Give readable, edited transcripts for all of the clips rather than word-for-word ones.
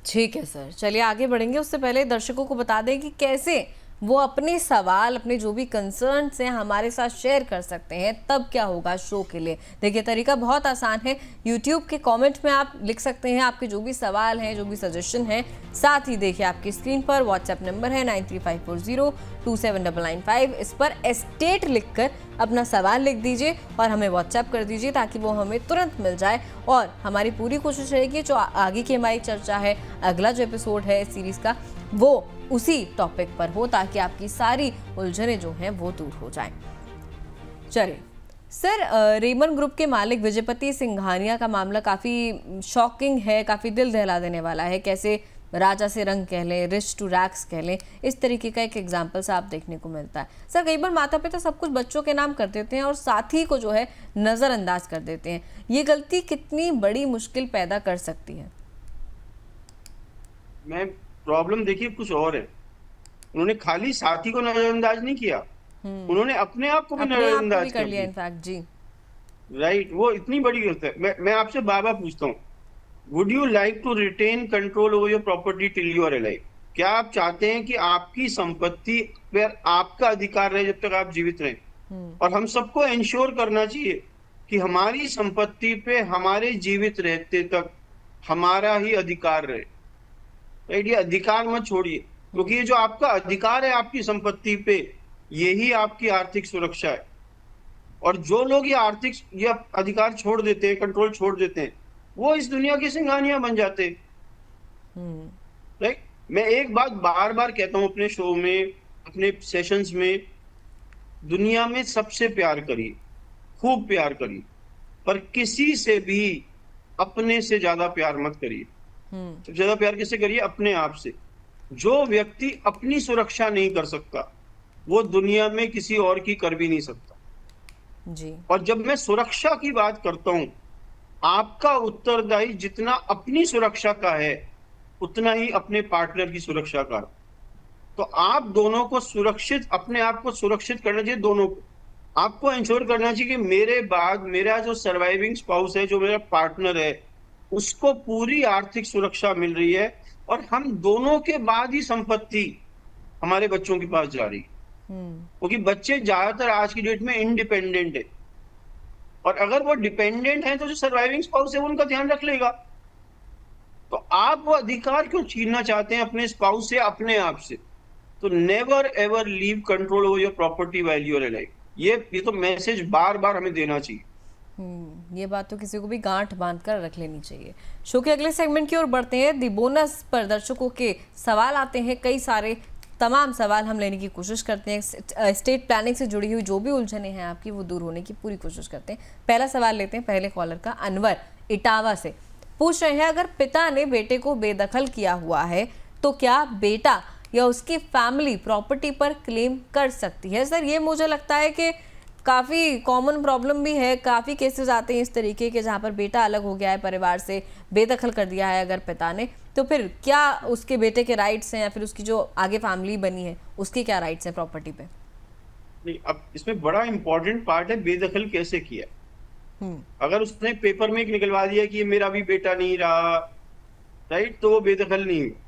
ठीक है सर, चलिए आगे बढ़ेंगे। उससे पहले दर्शकों को बता दें कि कैसे वो अपने सवाल, अपने जो भी कंसर्न्स हैं हमारे साथ शेयर कर सकते हैं। तब क्या होगा शो के लिए, देखिए तरीका बहुत आसान है। यूट्यूब के कमेंट में आप लिख सकते हैं आपके जो भी सवाल हैं, जो भी सजेशन है। साथ ही देखिए आपकी स्क्रीन पर व्हाट्सएप नंबर है 9354027995। इस पर एस्टेट लिखकर अपना सवाल लिख दीजिए और हमें व्हाट्सएप कर दीजिए ताकि वो हमें तुरंत मिल जाए। और हमारी पूरी कोशिश रहेगी जो आगे की हमारी चर्चा है, अगला जो एपिसोड है इस सीरीज का, वो उसी टॉपिक पर हो ताकि आपकी सारी उलझनें जो हैं वो दूर हो जाएं। चलिए सर, रेमन ग्रुप के मालिक विजयपति सिंघानिया का मामला काफ़ी शॉकिंग है, काफ़ी दिल दहला देने वाला है। कैसे राजा से रंग कह लें, रिच टू रैक्स कह लें, इस तरीके का एक एग्जाम्पल साफ देखने को मिलता है। सर कई बार माता पिता सब कुछ बच्चों के नाम कर देते हैं और साथी को जो है नज़रअंदाज कर देते हैं। ये गलती कितनी बड़ी मुश्किल पैदा कर सकती है? मैं प्रॉब्लम देखिए कुछ और है। उन्होंने खाली साथी को नजरअंदाज नहीं किया, उन्होंने अपने आप को भी अपने आप को भी नजरअंदाज कर कर लिया दिया। इनफैक्ट जी। राइट, वो इतनी बड़ी गलत है। मैं आपसे बाबा पूछता हूँ, would you like to retain control over your property till you are alive? क्या आप चाहते हैं कि आपकी संपत्ति पर आपका अधिकार रहे जब तक आप जीवित रहें? और हम सबको इंश्योर करना चाहिए कि हमारी संपत्ति पे हमारे जीवित रहते तक हमारा ही अधिकार रहे। राइट, ये अधिकार मत छोड़िए, क्योंकि ये जो आपका अधिकार है आपकी संपत्ति पे, यही आपकी आर्थिक सुरक्षा है। और जो लोग ये अधिकार छोड़ देते हैं, कंट्रोल छोड़ देते हैं, वो इस दुनिया के सिंघानिया बन जाते हैं। राइट, मैं एक बात बार बार कहता हूं अपने शो में, अपने सेशंस में, दुनिया में सबसे प्यार करिए, खूब प्यार करिए, पर किसी से भी अपने से ज्यादा प्यार मत करिए। सबसे ज्यादा प्यार किससे करिए? अपने आप से। जो व्यक्ति अपनी सुरक्षा नहीं कर सकता, वो दुनिया में किसी और की कर भी नहीं सकता जी। और जब मैं सुरक्षा की बात करता हूं, आपका उत्तरदायी जितना अपनी सुरक्षा का है, उतना ही अपने पार्टनर की सुरक्षा का। तो आप दोनों को सुरक्षित, अपने आप को सुरक्षित करना चाहिए। दोनों को आपको इंश्योर करना चाहिए कि मेरे बाद मेरा जो सर्वाइविंग स्पाउस है, जो मेरा पार्टनर है, उसको पूरी आर्थिक सुरक्षा मिल रही है और हम दोनों के बाद ही संपत्ति हमारे बच्चों के पास जा रही है। क्योंकि बच्चे ज्यादातर आज की डेट में इंडिपेंडेंट है, और अगर वो डिपेंडेंट है तो जो सर्वाइविंग स्पाउस है वो उनका ध्यान रख लेगा। तो आप वो अधिकार क्यों छीनना चाहते हैं अपने स्पाउस से, अपने आप से? तो never ever leave control over your property while you are alive. ये तो मैसेज बार बार हमें देना चाहिए। ये बात तो किसी को भी गांठ बांध कर रख लेनी चाहिए। शो के अगले सेगमेंट की ओर बढ़ते हैं। दी बोनस पर दर्शकों के सवाल आते हैं कई सारे। तमाम सवाल हम लेने की कोशिश करते हैं। स्टेट प्लानिंग से जुड़ी हुई जो भी उलझने हैं आपकी, वो दूर होने की पूरी कोशिश करते हैं। पहला सवाल लेते हैं पहले कॉलर का। अनवर इटावा से पूछ रहे हैं, अगर पिता ने बेटे को बेदखल किया हुआ है तो क्या बेटा या उसकी फैमिली प्रॉपर्टी पर क्लेम कर सकती है? सर ये मुझे लगता है कि काफ़ी कॉमन प्रॉब्लम भी है। काफ़ी केसेस आते हैं इस तरीके के जहाँ पर बेटा अलग हो गया है, परिवार से बेदखल कर दिया है अगर पिता ने, तो फिर क्या उसके बेटे के राइट्स हैं या फिर उसकी जो आगे फैमिली बनी है उसकी क्या राइट्स हैं प्रॉपर्टी पे? नहीं, अब इसमें बड़ा इंपॉर्टेंट पार्ट है बेदखल कैसे किया। अगर उसने पेपर में निकलवा दिया कि ये मेरा भी बेटा नहीं रहा, राइट, तो वो बेदखल नहीं हुआ।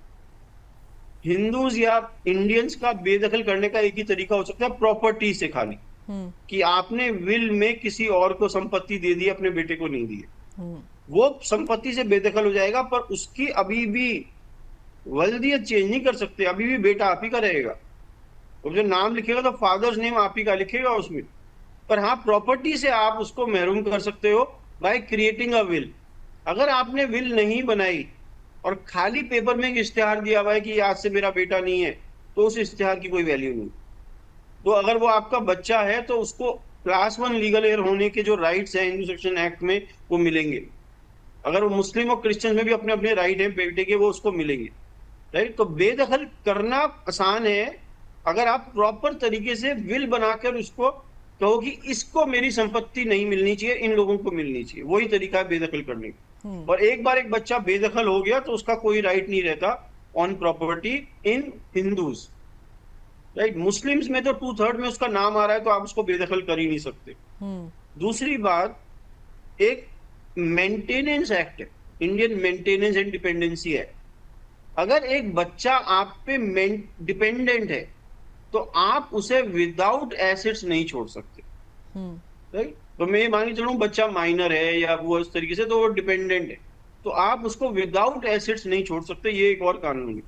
हिंदूज या इंडियंस का बेदखल करने का एक ही तरीका हो सकता है, प्रॉपर्टी से खाली, कि आपने विल में किसी और को संपत्ति दे दी, अपने बेटे को नहीं दी। वो संपत्ति से बेदखल हो जाएगा, पर उसकी अभी भी वल्दियत चेंज नहीं कर सकते, अभी भी बेटा आप ही का रहेगा। और जो नाम लिखेगा तो फादर्स नेम आप ही का लिखेगा उसमें। पर हाँ, प्रॉपर्टी से आप उसको महरूम कर सकते हो बाय क्रिएटिंग अ विल। अगर आपने विल नहीं बनाई और खाली पेपर में एक इश्तेहार दिया हुआ है कि आज से मेरा बेटा नहीं है, तो उस इश्तेहार की कोई वैल्यू नहीं। तो अगर वो आपका बच्चा है तो उसको क्लास 1 लीगल एयर होने के जो राइट्स हैं हिंदू सेक्शन एक्ट में, वो मिलेंगे। अगर वो मुस्लिम और क्रिश्चियन में भी अपने अपने राइट हैं बेटे के, वो उसको मिलेंगे। राइट, तो बेदखल करना आसान है अगर आप प्रॉपर तरीके से विल बनाकर उसको कहो कि इसको मेरी संपत्ति नहीं मिलनी चाहिए, इन लोगों को मिलनी चाहिए। वही तरीका है बेदखल करने का। और एक बार एक बच्चा बेदखल हो गया तो उसका कोई राइट नहीं रहता on property in Hindus. Right, Muslims में तो 2/3 में उसका नाम आ रहा है तो आप उसको बेदखल कर ही नहीं सकते। दूसरी बात, एक मेंटेनेंस एक्ट है, Indian maintenance and dependency act, अगर एक बच्चा आप पे डिपेंडेंट है तो आप उसे विदाउट एसेट्स नहीं छोड़ सकते, राइट। तो मैं ये मान के चलूं बच्चा माइनर है या वो इस तरीके से, तो वो डिपेंडेंट है, तो आप उसको विदाउट एसेट्स नहीं छोड़ सकते, ये एक और कानून है।